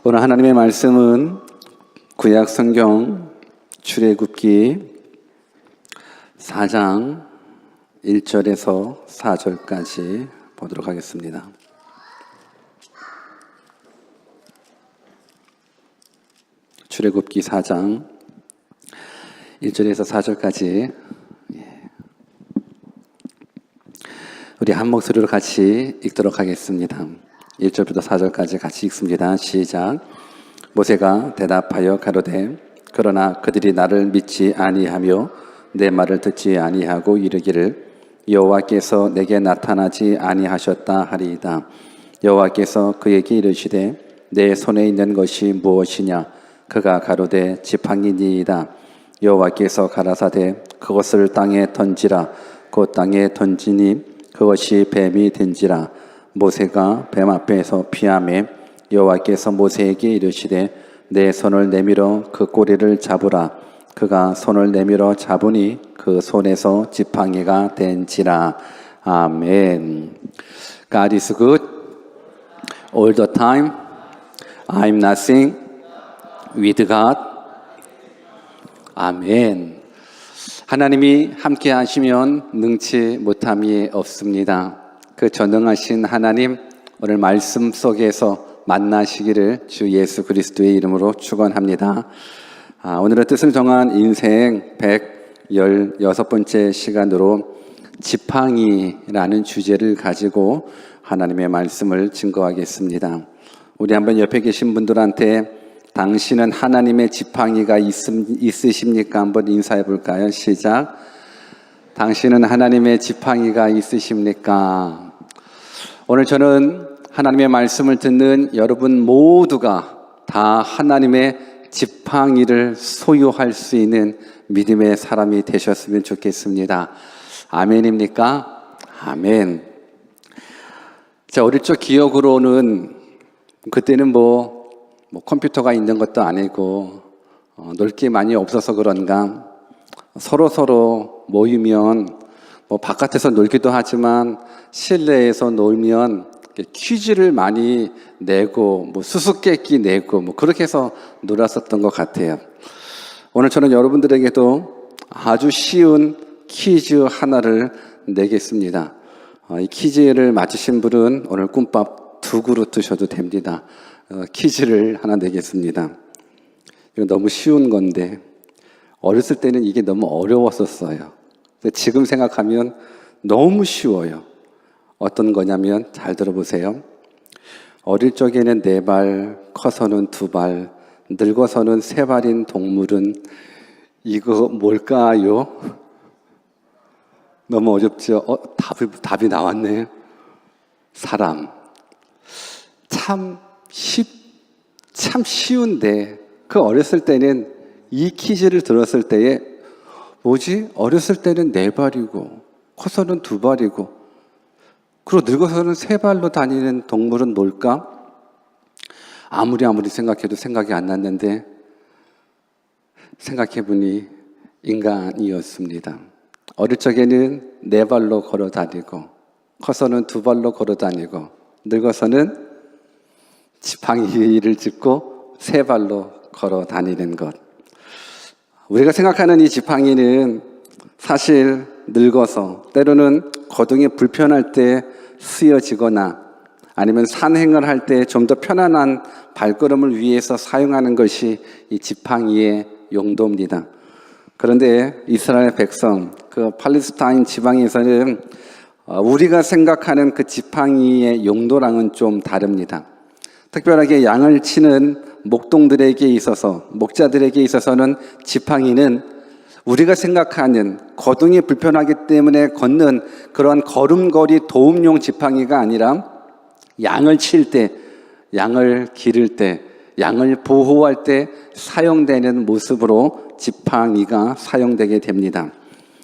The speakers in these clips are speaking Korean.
오늘 하나님의 말씀은 구약 성경 출애굽기 4장 1절에서 4절까지 보도록 하겠습니다. 출애굽기 4장 1절에서 4절까지 우리 한 목소리로 같이 읽도록 하겠습니다. 1절부터 4절까지 같이 읽습니다. 시작. 모세가 대답하여 가로되 그러나 그들이 나를 믿지 아니하며 내 말을 듣지 아니하고 이르기를 여호와께서 내게 나타나지 아니하셨다 하리이다. 여호와께서 그에게 이르시되 내 손에 있는 것이 무엇이냐? 그가 가로되 지팡이니이다. 여호와께서 가라사대 그것을 땅에 던지라. 곧 땅에 던지니 그것이 뱀이 된지라. 모세가 뱀 앞에서 피하매 여호와께서 모세에게 이르시되 내 손을 내밀어 그 꼬리를 잡으라. 그가 손을 내밀어 잡으니 그 손에서 지팡이가 된지라. 아멘. God is good all the time. I'm nothing with God. 아멘. 하나님이 함께 하시면 능치 못함이 없습니다. 그 전능하신 하나님, 오늘 말씀 속에서 만나시기를 주 예수 그리스도의 이름으로 축원합니다. 오늘의 뜻을 정한 인생 116번째 시간으로 지팡이라는 주제를 가지고 하나님의 말씀을 증거하겠습니다. 우리 한번 옆에 계신 분들한테 당신은 하나님의 지팡이가 있으십니까? 한번 인사해 볼까요? 시작. 당신은 하나님의 지팡이가 있으십니까? 오늘 저는 하나님의 말씀을 듣는 여러분 모두가 다 하나님의 지팡이를 소유할 수 있는 믿음의 사람이 되셨으면 좋겠습니다. 아멘입니까? 아멘. 자, 어릴 적 기억으로는 그때는 뭐 컴퓨터가 있는 것도 아니고 놀 게 많이 없어서 그런가 서로 모이면 바깥에서 놀기도 하지만 실내에서 놀면 퀴즈를 많이 내고 수수께끼 내고 그렇게 해서 놀았었던 것 같아요. 오늘 저는 여러분들에게도 아주 쉬운 퀴즈 하나를 내겠습니다. 이 퀴즈를 맞히신 분은 오늘 꿈밥 2그릇 드셔도 됩니다. 퀴즈를 하나 내겠습니다. 이거 너무 쉬운 건데 어렸을 때는 이게 너무 어려웠었어요. 지금 생각하면 너무 쉬워요. 어떤 거냐면 잘 들어보세요. 어릴 적에는 4발, 커서는 2발, 늙어서는 3발인 동물은 이거 뭘까요? 너무 어렵죠? 답이 나왔네. 사람. 참 쉬운데 그 어렸을 때는 이 퀴즈를 들었을 때에 어렸을 때는 4발이고 커서는 2발이고 그리고 늙어서는 3발로 다니는 동물은 뭘까? 아무리 생각해도 생각이 안 났는데 생각해보니 인간이었습니다. 어릴 적에는 4발로 걸어 다니고 커서는 2발로 걸어 다니고 늙어서는 지팡이를 짚고 3발로 걸어 다니는 것. 우리가 생각하는 이 지팡이는 사실 늙어서 때로는 거동이 불편할 때 쓰여지거나 아니면 산행을 할 때 좀 더 편안한 발걸음을 위해서 사용하는 것이 이 지팡이의 용도입니다. 그런데 이스라엘 백성, 그 팔레스타인 지방에서는 우리가 생각하는 그 지팡이의 용도랑은 좀 다릅니다. 특별하게 양을 치는 목동들에게 있어서, 목자들에게 있어서는 지팡이는 우리가 생각하는 거동이 불편하기 때문에 걷는 그런 걸음걸이 도움용 지팡이가 아니라 양을 칠 때, 양을 기를 때, 양을 보호할 때 사용되는 모습으로 지팡이가 사용되게 됩니다.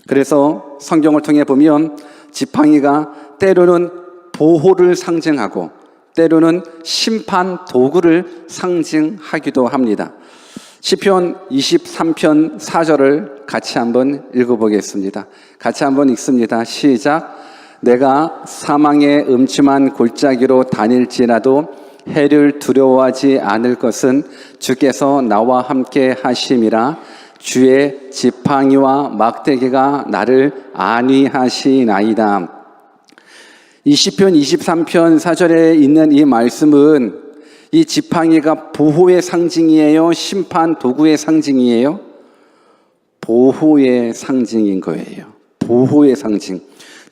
그래서 성경을 통해 보면 지팡이가 때로는 보호를 상징하고 때로는 심판 도구를 상징하기도 합니다. 시편 23편 4절을 같이 한번 읽어보겠습니다. 같이 한번 읽습니다. 시작. 내가 사망의 음침한 골짜기로 다닐지라도 해를 두려워하지 않을 것은 주께서 나와 함께 하심이라. 주의 지팡이와 막대기가 나를 안위하시나이다. 이 시편 23편 4절에 있는 이 말씀은 이 지팡이가 보호의 상징이에요? 심판 도구의 상징이에요? 보호의 상징인 거예요. 보호의 상징.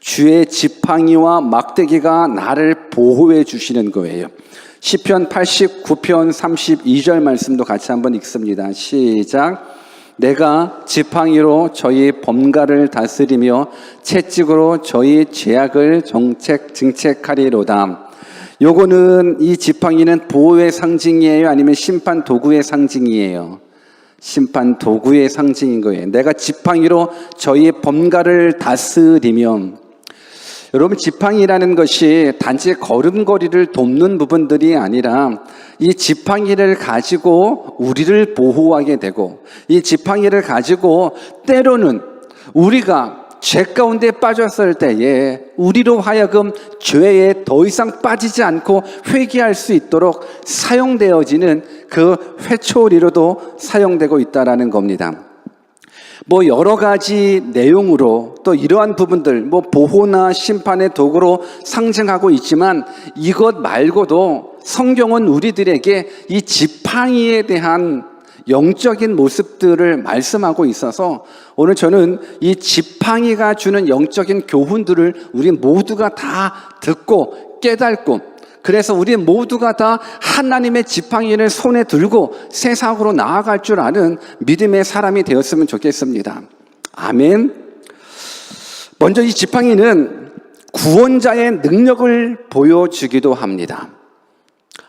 주의 지팡이와 막대기가 나를 보호해 주시는 거예요. 시편 89편 32절 말씀도 같이 한번 읽습니다. 시작. 내가 지팡이로 저희 범가를 다스리며 채찍으로 저희 죄악을 정책하리로다. 요거는 이 지팡이는 보호의 상징이에요? 아니면 심판 도구의 상징이에요? 심판 도구의 상징인 거예요. 내가 지팡이로 저희 범가를 다스리면, 여러분 지팡이라는 것이 단지 걸음걸이를 돕는 부분들이 아니라 이 지팡이를 가지고 우리를 보호하게 되고, 이 지팡이를 가지고 때로는 우리가 죄 가운데 빠졌을 때에 우리로 하여금 죄에 더 이상 빠지지 않고 회개할 수 있도록 사용되어지는 그 회초리로도 사용되고 있다라는 겁니다. 여러 가지 내용으로 또 이러한 부분들, 보호나 심판의 도구로 상징하고 있지만, 이것 말고도 성경은 우리들에게 이 지팡이에 대한 영적인 모습들을 말씀하고 있어서 오늘 저는 이 지팡이가 주는 영적인 교훈들을 우리 모두가 다 듣고 깨닫고, 그래서 우리 모두가 다 하나님의 지팡이를 손에 들고 세상으로 나아갈 줄 아는 믿음의 사람이 되었으면 좋겠습니다. 아멘. 먼저 이 지팡이는 구원자의 능력을 보여주기도 합니다.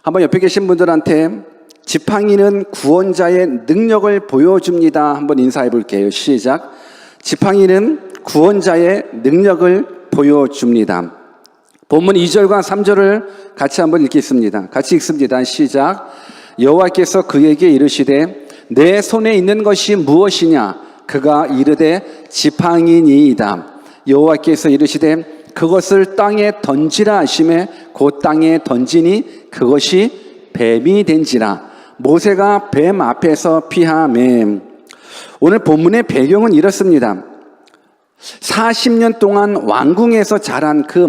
한번 옆에 계신 분들한테 지팡이는 구원자의 능력을 보여줍니다. 한번 인사해 볼게요. 시작. 지팡이는 구원자의 능력을 보여줍니다. 본문 2절과 3절을 같이 한번 읽겠습니다. 같이 읽습니다. 시작. 여호와께서 그에게 이르시되 내 손에 있는 것이 무엇이냐? 그가 이르되 지팡이니이다. 여호와께서 이르시되 그것을 땅에 던지라 하시매 곧 땅에 던지니 그것이 뱀이 된지라. 모세가 뱀 앞에서 피하매. 오늘 본문의 배경은 이렇습니다. 40년 동안 왕궁에서 자란 그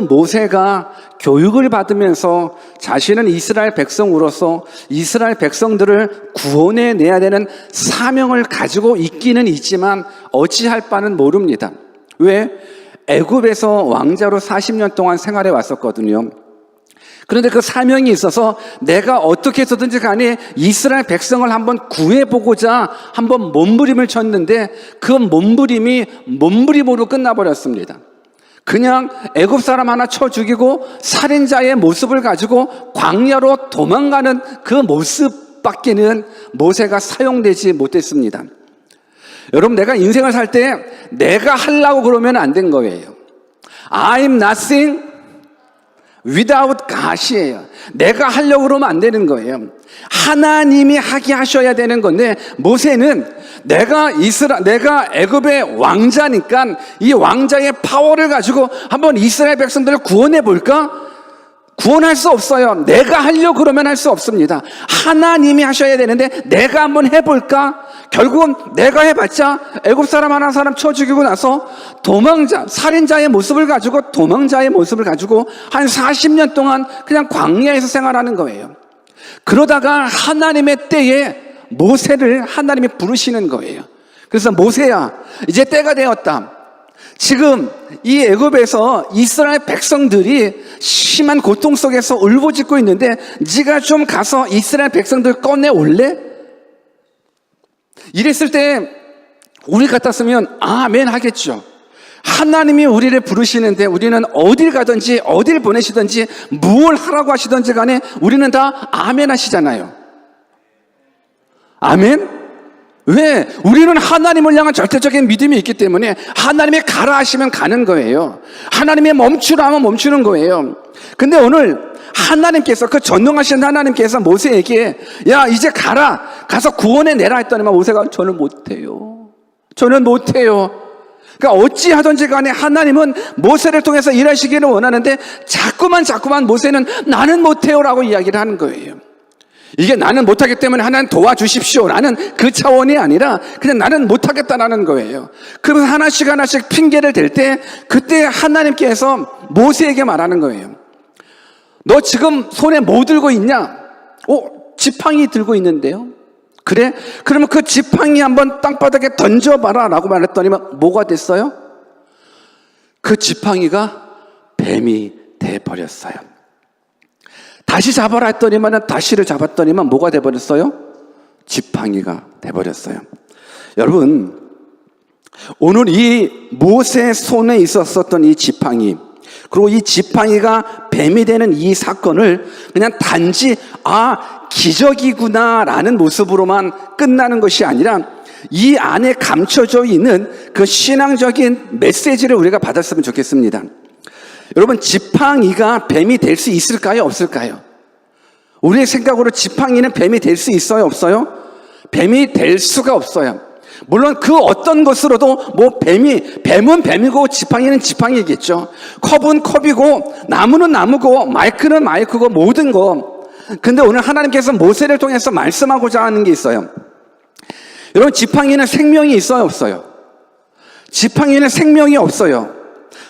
모세가 교육을 받으면서 자신은 이스라엘 백성으로서 이스라엘 백성들을 구원해 내야 되는 사명을 가지고 있기는 있지만 어찌할 바는 모릅니다. 왜? 애굽에서 왕자로 40년 동안 생활해 왔었거든요. 그런데 그 사명이 있어서 내가 어떻게 해서든지 간에 이스라엘 백성을 한번 구해보고자 한번 몸부림을 쳤는데 그 몸부림이 몸부림으로 끝나버렸습니다. 그냥 애굽 사람 하나 쳐 죽이고 살인자의 모습을 가지고 광야로 도망가는 그 모습밖에는 모세가 사용되지 못했습니다. 여러분, 내가 인생을 살 때 내가 하려고 그러면 안 된 거예요. I'm nothing without God이에요. 내가 하려고 그러면 안 되는 거예요. 하나님이 하게 하셔야 되는 건데, 모세는 내가 애굽의 왕자니까 이 왕자의 파워를 가지고 한번 이스라엘 백성들을 구원해 볼까? 구원할 수 없어요. 내가 하려고 그러면 할 수 없습니다. 하나님이 하셔야 되는데 내가 한번 해볼까? 결국은 내가 해봤자 애굽 사람 하나 사람 쳐 죽이고 나서 살인자의 모습을 가지고 한 40년 동안 그냥 광야에서 생활하는 거예요. 그러다가 하나님의 때에 모세를 하나님이 부르시는 거예요. 그래서 모세야, 이제 때가 되었다. 지금 이 애굽에서 이스라엘 백성들이 심한 고통 속에서 울부짖고 있는데 네가 좀 가서 이스라엘 백성들 꺼내올래? 이랬을 때 우리 같았으면 아멘 하겠죠. 하나님이 우리를 부르시는데 우리는 어딜 가든지 어딜 보내시든지 무엇을 하라고 하시든지 간에 우리는 다 아멘 하시잖아요. 아멘? 왜? 우리는 하나님을 향한 절대적인 믿음이 있기 때문에 하나님이 가라 하시면 가는 거예요. 하나님이 멈추라 하면 멈추는 거예요. 근데 오늘 하나님께서, 그 전능하신 하나님께서 모세에게 야, 이제 가라, 가서 구원해 내라 했더니만 모세가 저는 못해요. 그러니까 어찌하든지 간에 하나님은 모세를 통해서 일하시기를 원하는데 자꾸만 모세는 나는 못해요라고 이야기를 하는 거예요. 이게 나는 못하기 때문에 하나님 도와주십시오 라는 그 차원이 아니라 그냥 나는 못하겠다라는 거예요. 그러면서 하나씩 핑계를 댈 때 그때 하나님께서 모세에게 말하는 거예요. 너 지금 손에 뭐 들고 있냐? 지팡이 들고 있는데요. 그래? 그러면 그 지팡이 한번 땅바닥에 던져봐라 라고 말했더니 뭐가 됐어요? 그 지팡이가 뱀이 돼버렸어요. 다시 잡아라 했더니만 다시를 잡았더니만 뭐가 돼버렸어요? 지팡이가 돼버렸어요. 여러분, 오늘 이 모세 손에 있었던 이 지팡이, 그리고 이 지팡이가 뱀이 되는 이 사건을 그냥 단지 기적이구나 라는 모습으로만 끝나는 것이 아니라 이 안에 감춰져 있는 그 신앙적인 메시지를 우리가 받았으면 좋겠습니다. 여러분, 지팡이가 뱀이 될 수 있을까요? 없을까요? 우리의 생각으로 지팡이는 뱀이 될 수 있어요? 없어요? 뱀이 될 수가 없어요. 물론 그 어떤 것으로도 뱀은 뱀이고 지팡이는 지팡이겠죠. 컵은 컵이고 나무는 나무고 마이크는 마이크고 모든 거. 근데 오늘 하나님께서 모세를 통해서 말씀하고자 하는 게 있어요. 여러분, 지팡이는 생명이 있어요? 없어요? 지팡이는 생명이 없어요.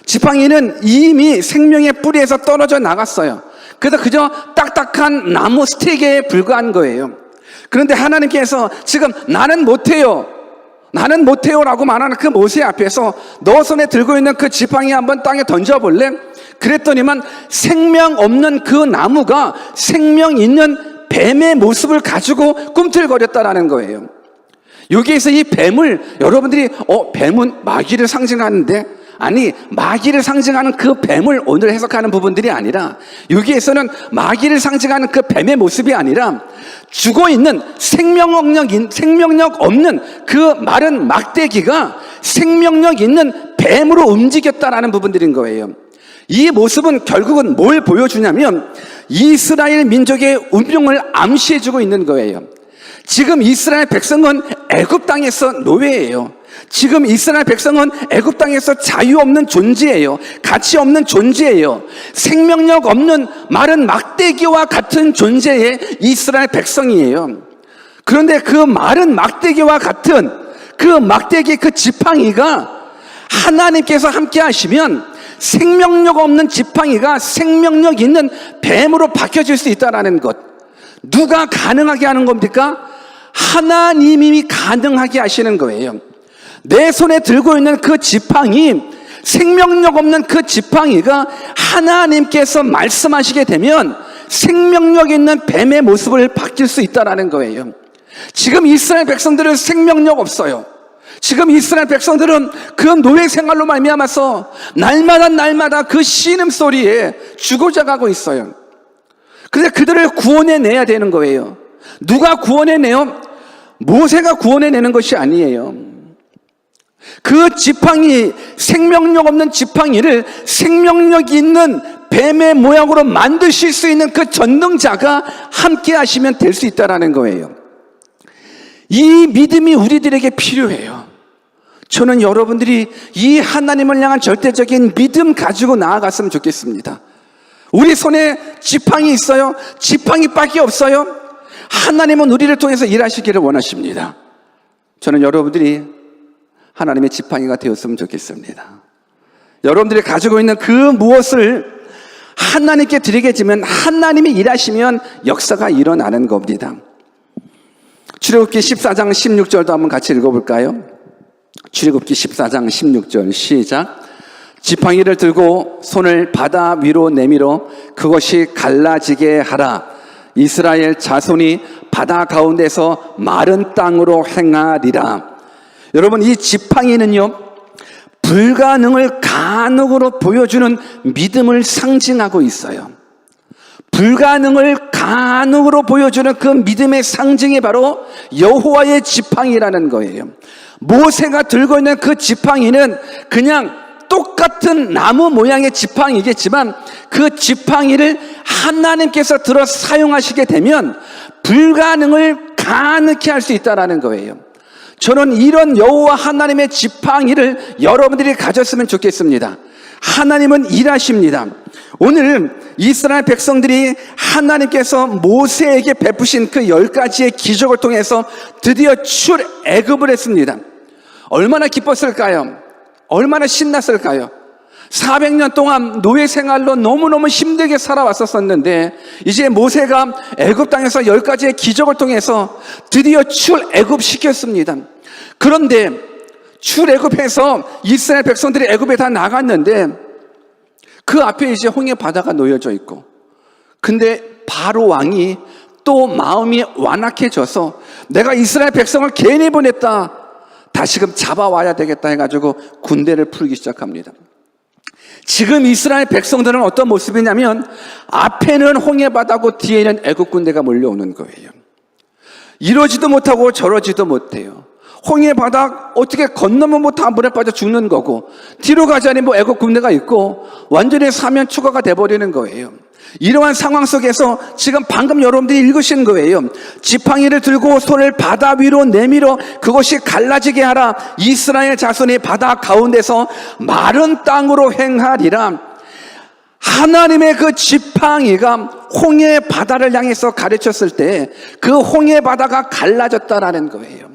지팡이는 이미 생명의 뿌리에서 떨어져 나갔어요. 그래서 그저 딱딱한 나무 스틱에 불과한 거예요. 그런데 하나님께서 지금 나는 못해요 라고 말하는 그 모세 앞에서 너 손에 들고 있는 그 지팡이 한번 땅에 던져볼래? 그랬더니만 생명 없는 그 나무가 생명 있는 뱀의 모습을 가지고 꿈틀거렸다라는 거예요. 여기에서 이 뱀을 여러분들이 뱀은 마귀를 상징하는데, 아니, 마귀를 상징하는 그 뱀을 오늘 해석하는 부분들이 아니라, 여기에서는 마귀를 상징하는 그 뱀의 모습이 아니라 죽어있는 생명력 없는 그 마른 막대기가 생명력 있는 뱀으로 움직였다라는 부분들인 거예요. 이 모습은 결국은 뭘 보여주냐면 이스라엘 민족의 운명을 암시해주고 있는 거예요. 지금 이스라엘 백성은 애굽 땅에서 노예예요. 지금 이스라엘 백성은 애굽 땅에서 자유 없는 존재예요. 가치 없는 존재예요. 생명력 없는 마른 막대기와 같은 존재의 이스라엘 백성이에요. 그런데 그 마른 막대기와 같은 그 막대기, 그 지팡이가 하나님께서 함께 하시면 생명력 없는 지팡이가 생명력 있는 뱀으로 바뀌어질 수 있다는 것. 누가 가능하게 하는 겁니까? 하나님이 가능하게 하시는 거예요. 내 손에 들고 있는 그 지팡이, 생명력 없는 그 지팡이가 하나님께서 말씀하시게 되면 생명력 있는 뱀의 모습을 바뀔 수 있다는 거예요. 지금 이스라엘 백성들은 생명력 없어요. 지금 이스라엘 백성들은 그 노예 생활로 말미암아서 날마다 그 신음소리에 죽어져가고 있어요. 그런데 그들을 구원해내야 되는 거예요. 누가 구원해내요? 모세가 구원해내는 것이 아니에요. 그 지팡이, 생명력 없는 지팡이를 생명력 있는 뱀의 모양으로 만드실 수 있는 그 전능자가 함께 하시면 될 수 있다는 거예요. 이 믿음이 우리들에게 필요해요. 저는 여러분들이 이 하나님을 향한 절대적인 믿음 가지고 나아갔으면 좋겠습니다. 우리 손에 지팡이 있어요? 지팡이밖에 없어요? 하나님은 우리를 통해서 일하시기를 원하십니다. 저는 여러분들이 하나님의 지팡이가 되었으면 좋겠습니다. 여러분들이 가지고 있는 그 무엇을 하나님께 드리게지면 하나님이 일하시면 역사가 일어나는 겁니다. 출애굽기 14장 16절도 한번 같이 읽어볼까요? 출애굽기 14장 16절 시작. 지팡이를 들고 손을 바다 위로 내밀어 그것이 갈라지게 하라. 이스라엘 자손이 바다 가운데서 마른 땅으로 행하리라. 여러분, 이 지팡이는요, 불가능을 가능으로 보여주는 믿음을 상징하고 있어요. 불가능을 가능으로 보여주는 그 믿음의 상징이 바로 여호와의 지팡이라는 거예요. 모세가 들고 있는 그 지팡이는 그냥 똑같은 나무 모양의 지팡이겠지만 그 지팡이를 하나님께서 들어 사용하시게 되면 불가능을 가능케 할 수 있다는 거예요. 저는 이런 여호와 하나님의 지팡이를 여러분들이 가졌으면 좋겠습니다. 하나님은 일하십니다. 오늘 이스라엘 백성들이 하나님께서 모세에게 베푸신 그 10가지의 기적을 통해서 드디어 출애굽을 했습니다. 얼마나 기뻤을까요? 얼마나 신났을까요? 400년 동안 노예 생활로 너무너무 힘들게 살아왔었는데 이제 모세가 애굽 땅에서 10가지의 기적을 통해서 드디어 출애굽시켰습니다. 그런데 출애굽해서 이스라엘 백성들이 애굽에 다 나갔는데 그 앞에 이제 홍해 바다가 놓여져 있고, 근데 바로 왕이 또 마음이 완악해져서 내가 이스라엘 백성을 괜히 보냈다, 다시금 잡아와야 되겠다 해가지고 군대를 풀기 시작합니다. 지금 이스라엘 백성들은 어떤 모습이냐면 앞에는 홍해 바다고 뒤에는 애굽 군대가 몰려오는 거예요. 이러지도 못하고 저러지도 못해요. 홍해 바다 어떻게 건너면 뭐 다 물에 빠져 죽는 거고, 뒤로 가자니 뭐 애굽 군대가 있고 완전히 사면 추가가 돼버리는 거예요. 이러한 상황 속에서 지금 방금 여러분들이 읽으신 거예요. 지팡이를 들고 손을 바다 위로 내밀어 그것이 갈라지게 하라. 이스라엘 자손이 바다 가운데서 마른 땅으로 행하리라. 하나님의 그 지팡이가 홍해 바다를 향해서 가르쳤을 때 그 홍해 바다가 갈라졌다라는 거예요.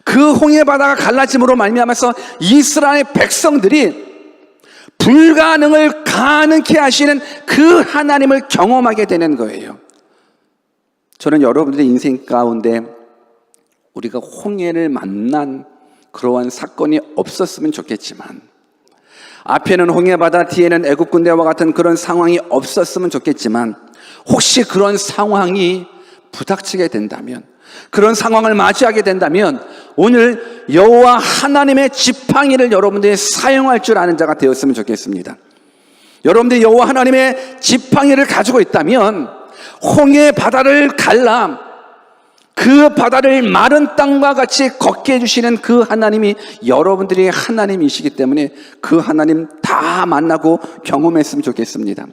그 홍해 바다가 갈라짐으로 말미암아서 이스라엘 백성들이 불가능을 가능케 하시는 그 하나님을 경험하게 되는 거예요. 저는 여러분들의 인생 가운데 우리가 홍해를 만난 그러한 사건이 없었으면 좋겠지만, 앞에는 홍해 바다, 뒤에는 애굽 군대와 같은 그런 상황이 없었으면 좋겠지만, 혹시 그런 상황이 부닥치게 된다면, 그런 상황을 맞이하게 된다면 오늘 여호와 하나님의 지팡이를 여러분들이 사용할 줄 아는 자가 되었으면 좋겠습니다. 여러분들이 여호와 하나님의 지팡이를 가지고 있다면 홍해 바다를 갈라 그 바다를 마른 땅과 같이 걷게 해주시는 그 하나님이 여러분들이 하나님이시기 때문에 그 하나님 다 만나고 경험했으면 좋겠습니다.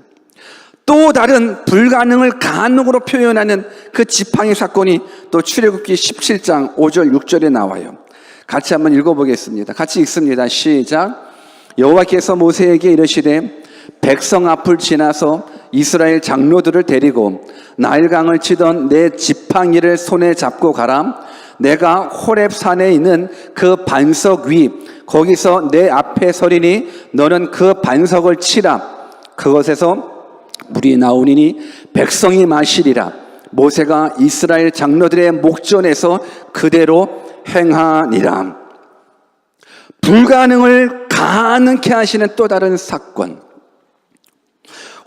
또 다른 불가능을 가능으로 표현하는 그 지팡이 사건이 또 출애굽기 17장 5절 6절에 나와요. 같이 한번 읽어보겠습니다. 같이 읽습니다. 시작. 여호와께서 모세에게 이르시되 백성 앞을 지나서 이스라엘 장로들을 데리고 나일강을 치던 내 지팡이를 손에 잡고 가라. 내가 호렙산에 있는 그 반석 위 거기서 내 앞에 서리니 너는 그 반석을 치라. 그것에서 물이 나오니니 백성이 마시리라. 모세가 이스라엘 장로들의 목전에서 그대로 행하니라. 불가능을 가능케 하시는 또 다른 사건,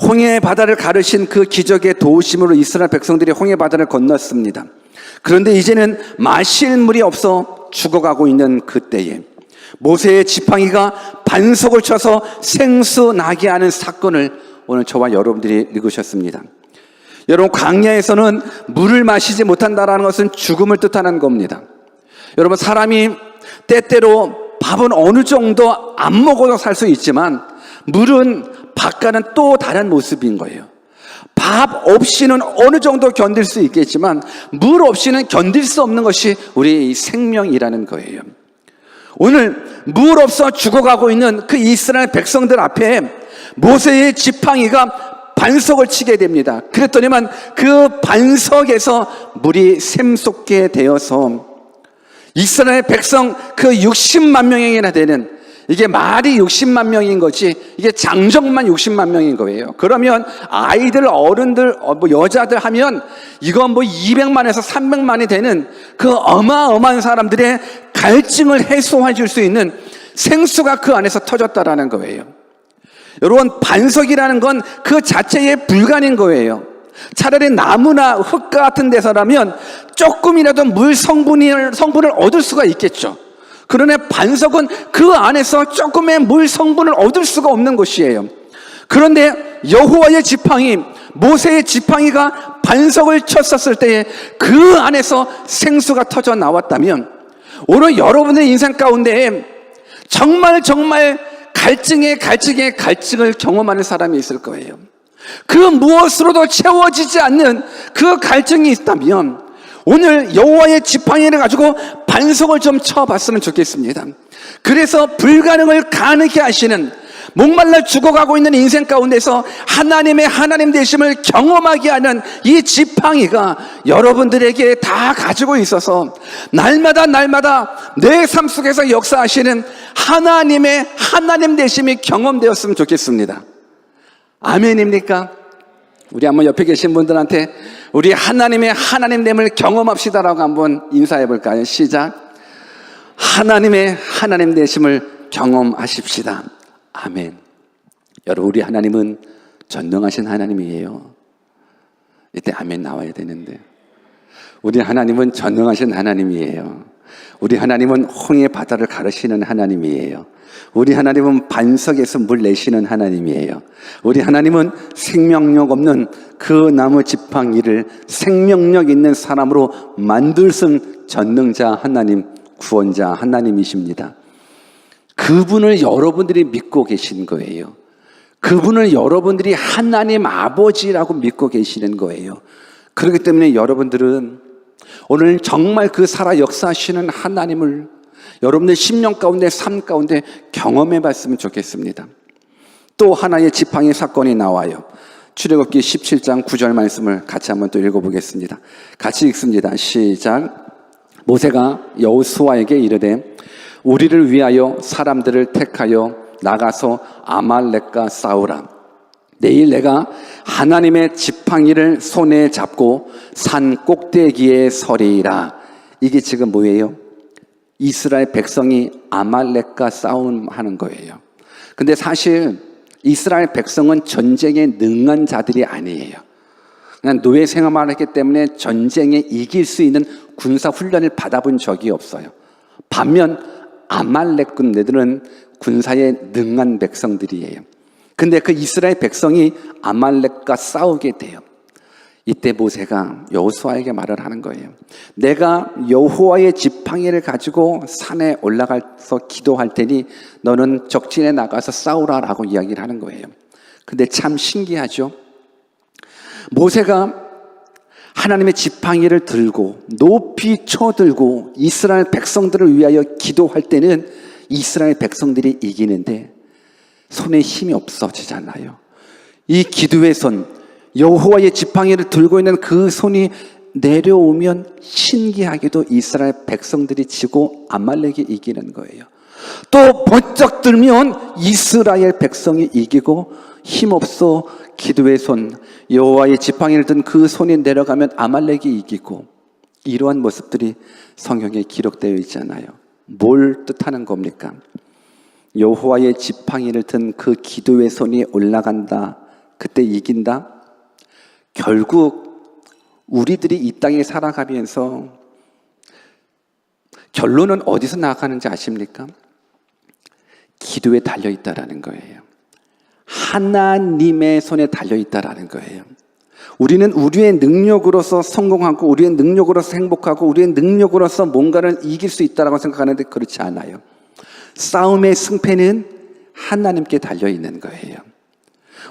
홍해 바다를 가르신 그 기적의 도우심으로 이스라엘 백성들이 홍해 바다를 건넜습니다. 그런데 이제는 마실 물이 없어 죽어가고 있는 그때에 모세의 지팡이가 반석을 쳐서 생수 나게 하는 사건을 오늘 저와 여러분들이 읽으셨습니다. 여러분, 광야에서는 물을 마시지 못한다는 것은 죽음을 뜻하는 겁니다. 여러분, 사람이 때때로 밥은 어느 정도 안 먹어도 살 수 있지만 물은 밥과는 또 다른 모습인 거예요. 밥 없이는 어느 정도 견딜 수 있겠지만 물 없이는 견딜 수 없는 것이 우리의 생명이라는 거예요. 오늘 물 없어 죽어가고 있는 그 이스라엘 백성들 앞에 모세의 지팡이가 반석을 치게 됩니다. 그랬더니만 그 반석에서 물이 샘솟게 되어서 이스라엘 백성 그 60만 명이나 되는, 이게 말이 60만 명인 거지 이게 장정만 60만 명인 거예요. 그러면 아이들, 어른들, 뭐 여자들 하면 이건 뭐 200만에서 300만이 되는 그 어마어마한 사람들의 갈증을 해소해 줄 수 있는 생수가 그 안에서 터졌다라는 거예요. 여러분, 반석이라는 건 그 자체의 불가능인 거예요. 차라리 나무나 흙 같은 데서라면 조금이라도 물 성분을 얻을 수가 있겠죠. 그러나 반석은 그 안에서 조금의 물 성분을 얻을 수가 없는 것이에요. 그런데 여호와의 지팡이, 모세의 지팡이가 반석을 쳤었을 때에 그 안에서 생수가 터져 나왔다면 오늘 여러분의 인생 가운데 정말 갈증을 경험하는 사람이 있을 거예요. 그 무엇으로도 채워지지 않는 그 갈증이 있다면 오늘 여호와의 지팡이를 가지고 반석을 좀 쳐봤으면 좋겠습니다. 그래서 불가능을 가능케 하시는, 목말라 죽어가고 있는 인생 가운데서 하나님의 하나님 되심을 경험하게 하는 이 지팡이가 여러분들에게 다 가지고 있어서 날마다 내 삶 속에서 역사하시는 하나님의 하나님 되심이 경험되었으면 좋겠습니다. 아멘입니까? 우리 한번 옆에 계신 분들한테 우리 하나님의 하나님됨을 경험합시다라고 한번 인사해 볼까요? 시작. 하나님의 하나님 되심을 경험하십시다. 아멘. 여러분, 우리 하나님은 전능하신 하나님이에요. 이때 아멘 나와야 되는데, 우리 하나님은 전능하신 하나님이에요. 우리 하나님은 홍해 바다를 가르시는 하나님이에요. 우리 하나님은 반석에서 물 내시는 하나님이에요. 우리 하나님은 생명력 없는 그 나무 지팡이를 생명력 있는 사람으로 만들신 전능자 하나님, 구원자 하나님이십니다. 그분을 여러분들이 믿고 계신 거예요. 그분을 여러분들이 하나님 아버지라고 믿고 계시는 거예요. 그렇기 때문에 여러분들은 오늘 정말 그 살아 역사하시는 하나님을 여러분들 심령 가운데, 삶 가운데 경험해 봤으면 좋겠습니다. 또 하나의 지팡이 사건이 나와요. 출애굽기 17장 9절 말씀을 같이 한번 또 읽어보겠습니다. 같이 읽습니다. 시작. 모세가 여호수아에게 이르되 우리를 위하여 사람들을 택하여 나가서 아말렉과 싸우라. 내일 내가 하나님의 지팡이를 손에 잡고 산 꼭대기에 서리라. 이게 지금 뭐예요? 이스라엘 백성이 아말렉과 싸움하는 거예요. 근데 사실 이스라엘 백성은 전쟁에 능한 자들이 아니에요. 그냥 노예 생활만 했기 때문에 전쟁에 이길 수 있는 군사 훈련을 받아본 적이 없어요. 반면 아말렉 군대들은 군사에 능한 백성들이에요. 근데 그 이스라엘 백성이 아말렉과 싸우게 돼요. 이때 모세가 여호수아에게 말을 하는 거예요. 내가 여호와의 지팡이를 가지고 산에 올라가서 기도할 테니 너는 적진에 나가서 싸우라라고 이야기를 하는 거예요. 근데 참 신기하죠. 모세가 하나님의 지팡이를 들고 높이 쳐들고 이스라엘 백성들을 위하여 기도할 때는 이스라엘 백성들이 이기는데 손에 힘이 없어지잖아요. 이 기도의 손, 여호와의 지팡이를 들고 있는 그 손이 내려오면 신기하게도 이스라엘 백성들이 지고 아말렉이 이기는 거예요. 또 번쩍 들면 이스라엘 백성이 이기고 힘없어 기도의 손, 여호와의 지팡이를 든 그 손이 내려가면 아말렉이 이기고, 이러한 모습들이 성경에 기록되어 있잖아요. 뭘 뜻하는 겁니까? 여호와의 지팡이를 든 그 기도의 손이 올라간다, 그때 이긴다? 결국 우리들이 이 땅에 살아가면서 결론은 어디서 나아가는지 아십니까? 기도에 달려있다라는 거예요. 하나님의 손에 달려있다라는 거예요. 우리는 우리의 능력으로서 성공하고 우리의 능력으로서 행복하고 우리의 능력으로서 뭔가를 이길 수 있다라고 생각하는데 그렇지 않아요. 싸움의 승패는 하나님께 달려있는 거예요.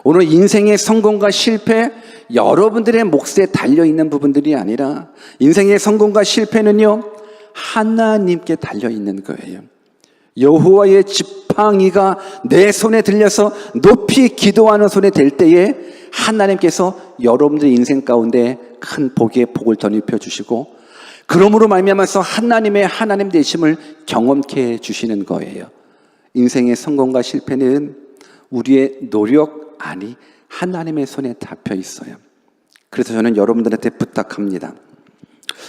오늘 인생의 성공과 실패, 여러분들의 몫에 달려있는 부분들이 아니라 인생의 성공과 실패는요, 하나님께 달려있는 거예요. 여호와의 지팡이가 내 손에 들려서 높이 기도하는 손에 될 때에 하나님께서 여러분들 인생 가운데 큰 복의 복을 덧입혀 주시고, 그러므로 말미암아서 하나님의 하나님 되심을 경험케 해주시는 거예요. 인생의 성공과 실패는 우리의 노력 아니 하나님의 손에 잡혀 있어요. 그래서 저는 여러분들한테 부탁합니다.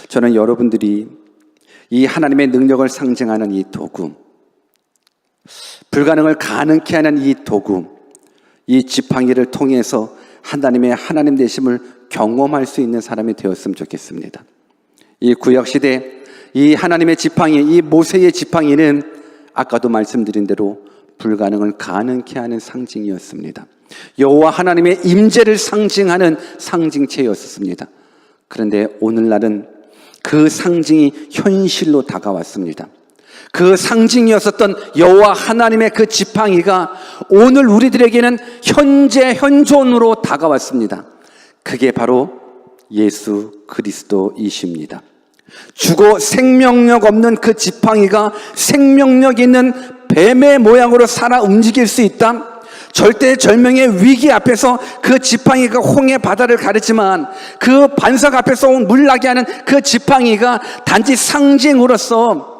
저는 여러분들이 이 하나님의 능력을 상징하는 이 도구, 불가능을 가능케 하는 이 도구, 이 지팡이를 통해서 하나님의 하나님 되심을 경험할 수 있는 사람이 되었으면 좋겠습니다. 이 구약시대 이 하나님의 지팡이, 이 모세의 지팡이는 아까도 말씀드린 대로 불가능을 가능케 하는 상징이었습니다. 여호와 하나님의 임재를 상징하는 상징체였습니다. 그런데 오늘날은 그 상징이 현실로 다가왔습니다. 그 상징이었었던 여호와 하나님의 그 지팡이가 오늘 우리들에게는 현존으로 다가왔습니다. 그게 바로 예수 그리스도이십니다. 죽어 생명력 없는 그 지팡이가 생명력 있는 뱀의 모양으로 살아 움직일 수 있다. 절대절명의 위기 앞에서 그 지팡이가 홍해 바다를 가르지만 그 반석 앞에서 물 나게 하는 그 지팡이가 단지 상징으로서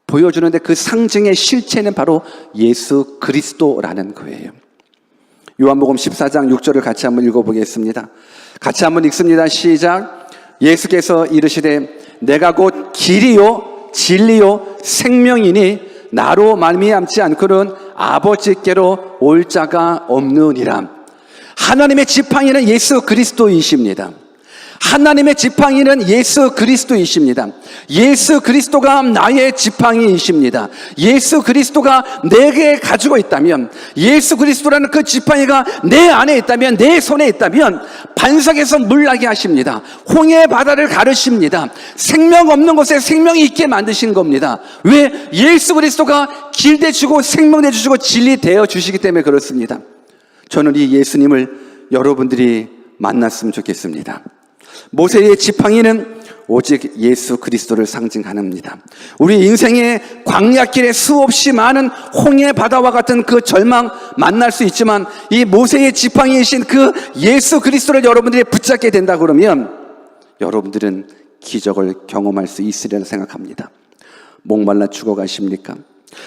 보여주는데 그 상징의 실체는 바로 예수 그리스도라는 거예요. 요한복음 14장 6절을 같이 한번 읽어보겠습니다. 같이 한번 읽습니다. 시작. 예수께서 이르시되 내가 곧 길이요 진리요 생명이니 나로 말미암지 않고는 아버지께로 올 자가 없느니라. 하나님의 지팡이는 예수 그리스도이십니다. 하나님의 지팡이는 예수 그리스도이십니다. 예수 그리스도가 나의 지팡이이십니다. 예수 그리스도가 내게 가지고 있다면, 예수 그리스도라는 그 지팡이가 내 안에 있다면, 내 손에 있다면 반석에서 물 나게 하십니다. 홍해 바다를 가르십니다. 생명 없는 곳에 생명이 있게 만드신 겁니다. 왜? 예수 그리스도가 길 되주고 생명 되주시고 진리 되어 주시기 때문에 그렇습니다. 저는 이 예수님을 여러분들이 만났으면 좋겠습니다. 모세의 지팡이는 오직 예수 그리스도를 상징합니다. 우리 인생의 광야길에 수없이 많은 홍해 바다와 같은 그 절망 만날 수 있지만 이 모세의 지팡이이신 그 예수 그리스도를 여러분들이 붙잡게 된다 그러면 여러분들은 기적을 경험할 수 있으리라 생각합니다. 목말라 죽어가십니까?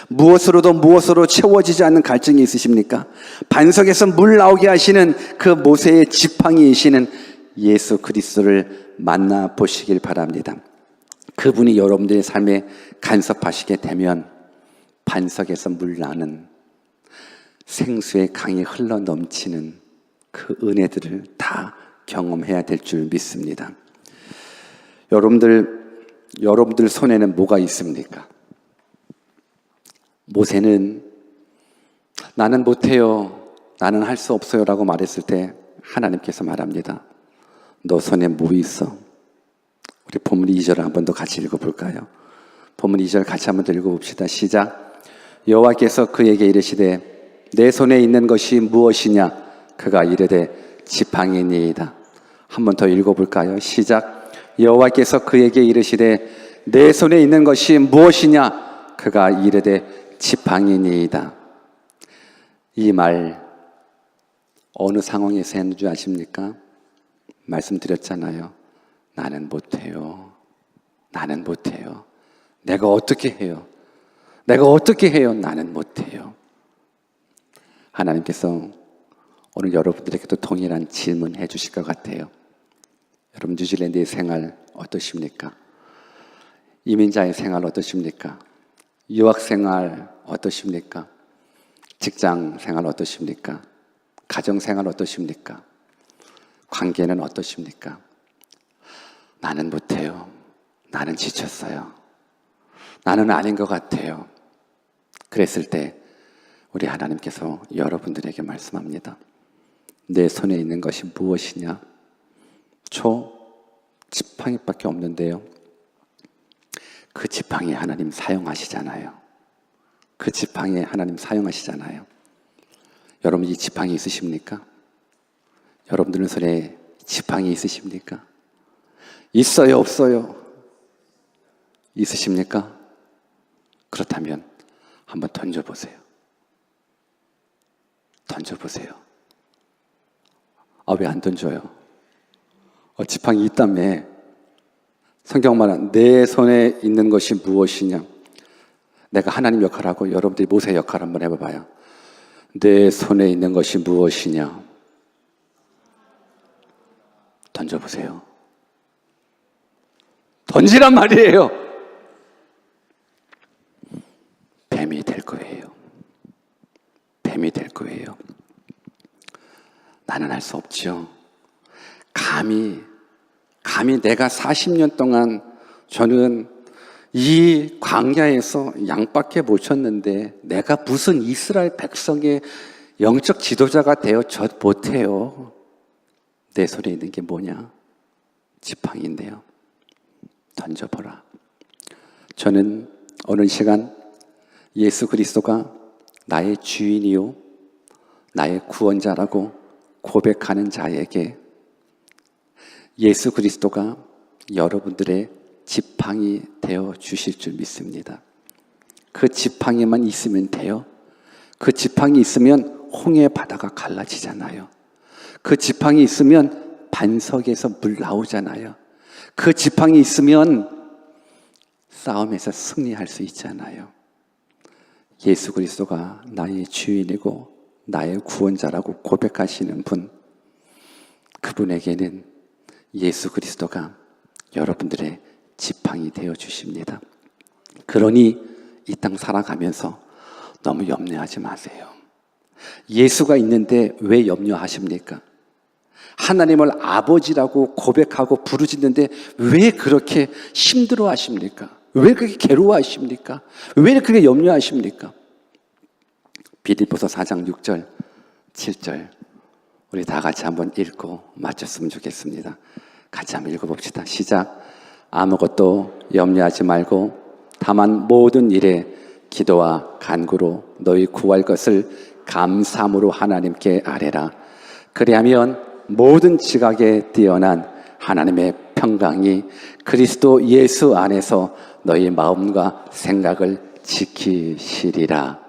무엇으로 채워지지 않는 갈증이 있으십니까? 반석에서 물 나오게 하시는 그 모세의 지팡이이시는 예수 그리스도를 만나보시길 바랍니다. 그분이 여러분들의 삶에 간섭하시게 되면 반석에서 물 나는 생수의 강이 흘러 넘치는 그 은혜들을 다 경험해야 될 줄 믿습니다. 여러분들 손에는 뭐가 있습니까? 모세는 나는 못해요, 나는 할 수 없어요 라고 말했을 때 하나님께서 말합니다. 너 손에 뭐 있어? 우리 본문 2절을 한 번 더 같이 읽어볼까요? 본문 2절 같이 한 번 더 읽어봅시다. 시작. 여호와께서 그에게 이르시되 내 손에 있는 것이 무엇이냐? 그가 이르되 지팡이니이다. 한 번 더 읽어볼까요? 시작. 여호와께서 그에게 이르시되 내 손에 있는 것이 무엇이냐? 그가 이르되 지팡이니이다. 이 말 어느 상황에서 했는 줄 아십니까? 말씀드렸잖아요. 나는 못해요. 나는 못해요. 내가 어떻게 해요? 내가 어떻게 해요? 나는 못해요. 하나님께서 오늘 여러분들에게도 동일한 질문 해주실 것 같아요. 여러분 뉴질랜드의 생활 어떠십니까? 이민자의 생활 어떠십니까? 유학 생활 어떠십니까? 직장 생활 어떠십니까? 가정 생활 어떠십니까? 관계는 어떠십니까? 나는 못해요. 나는 지쳤어요. 나는 아닌 것 같아요. 그랬을 때 우리 하나님께서 여러분들에게 말씀합니다. 내 손에 있는 것이 무엇이냐? 지팡이밖에 없는데요. 그 지팡이 하나님 사용하시잖아요. 그 지팡이 하나님 사용하시잖아요. 여러분 이 지팡이 있으십니까? 여러분들은 손에 지팡이 있으십니까? 있어요, 없어요? 있으십니까? 그렇다면 한번 던져보세요. 던져보세요. 왜 안 던져요? 지팡이 있다며. 성경 말은 내 손에 있는 것이 무엇이냐? 내가 하나님 역할하고 여러분들이 모세 역할 한번 해봐봐요. 내 손에 있는 것이 무엇이냐? 던져보세요. 던지란 말이에요. 뱀이 될 거예요. 뱀이 될 거예요. 나는 할 수 없죠. 감히 내가 40년 동안 저는 이 광야에서 양밖에 못 쳤는데 내가 무슨 이스라엘 백성의 영적 지도자가 되어 저 못해요. 내 손에 있는 게 뭐냐? 지팡이인데요. 던져보라. 저는 어느 시간 예수 그리스도가 나의 주인이요 나의 구원자라고 고백하는 자에게 예수 그리스도가 여러분들의 지팡이 되어 주실 줄 믿습니다. 그 지팡이만 있으면 돼요. 그 지팡이 있으면 홍해 바다가 갈라지잖아요. 그 지팡이 있으면 반석에서 물 나오잖아요. 그 지팡이 있으면 싸움에서 승리할 수 있잖아요. 예수 그리스도가 나의 주인이고 나의 구원자라고 고백하시는 분, 그분에게는 예수 그리스도가 여러분들의 지팡이 되어 주십니다. 그러니 이 땅 살아가면서 너무 염려하지 마세요. 예수가 있는데 왜 염려하십니까? 하나님을 아버지라고 고백하고 부르짖는데 왜 그렇게 힘들어 하십니까? 왜 그렇게 괴로워하십니까? 왜 그렇게 염려하십니까? 빌립보서 4장 6절, 7절 우리 다 같이 한번 읽고 마쳤으면 좋겠습니다. 같이 한번 읽어봅시다. 시작. 아무것도 염려하지 말고 다만 모든 일에 기도와 간구로 너희 구할 것을 감사함으로 하나님께 아뢰라. 그리하면 모든 지각에 뛰어난 하나님의 평강이 그리스도 예수 안에서 너희 마음과 생각을 지키시리라.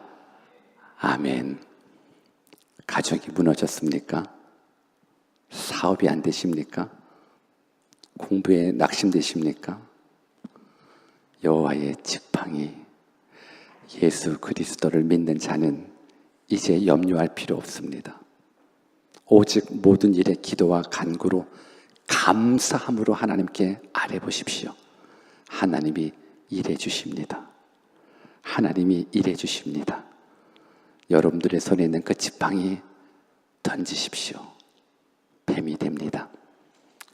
아멘. 가족이 무너졌습니까? 사업이 안 되십니까? 공부에 낙심되십니까? 여호와의 지팡이 예수 그리스도를 믿는 자는 이제 염려할 필요 없습니다. 오직 모든 일에 기도와 간구로 감사함으로 하나님께 아뢰보십시오. 하나님이 일해 주십니다. 하나님이 일해 주십니다. 여러분들의 손에 있는 그 지팡이 던지십시오. 뱀이 됩니다.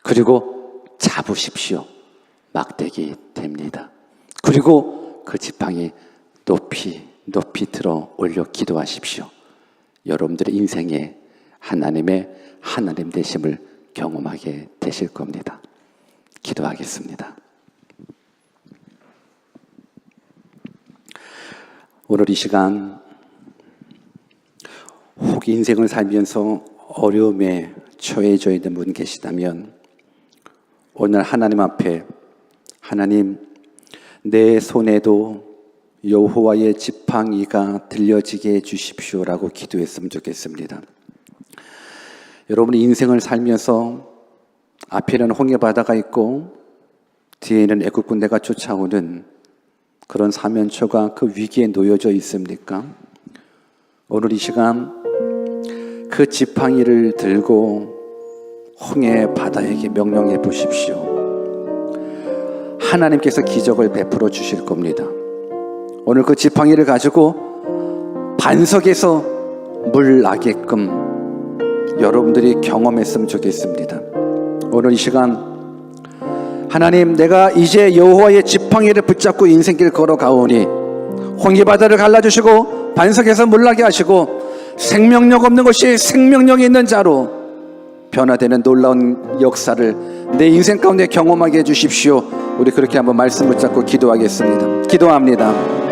그리고 잡으십시오. 막대기 됩니다. 그리고 그 지팡이 높이 높이 들어 올려 기도하십시오. 여러분들의 인생에 하나님의 하나님 되심을 경험하게 되실 겁니다. 기도하겠습니다. 오늘 이 시간 혹 인생을 살면서 어려움에 처해져 있는 분 계시다면 오늘 하나님 앞에 하나님 내 손에도 여호와의 지팡이가 들려지게 해주십시오라고 기도했으면 좋겠습니다. 여러분이 인생을 살면서 앞에는 홍해바다가 있고 뒤에는 애국 군대가 쫓아오는 그런 사면초가 그 위기에 놓여져 있습니까? 오늘 이 시간 그 지팡이를 들고 홍해 바다에게 명령해 보십시오. 하나님께서 기적을 베풀어 주실 겁니다. 오늘 그 지팡이를 가지고 반석에서 물 나게끔 여러분들이 경험했으면 좋겠습니다. 오늘 이 시간 하나님, 내가 이제 여호와의 지팡이를 붙잡고 인생길 걸어가오니 홍해바다를 갈라주시고 반석에서 물나게 하시고 생명력 없는 것이 생명력이 있는 자로 변화되는 놀라운 역사를 내 인생 가운데 경험하게 해주십시오. 우리 그렇게 한번 말씀 붙잡고 기도하겠습니다. 기도합니다.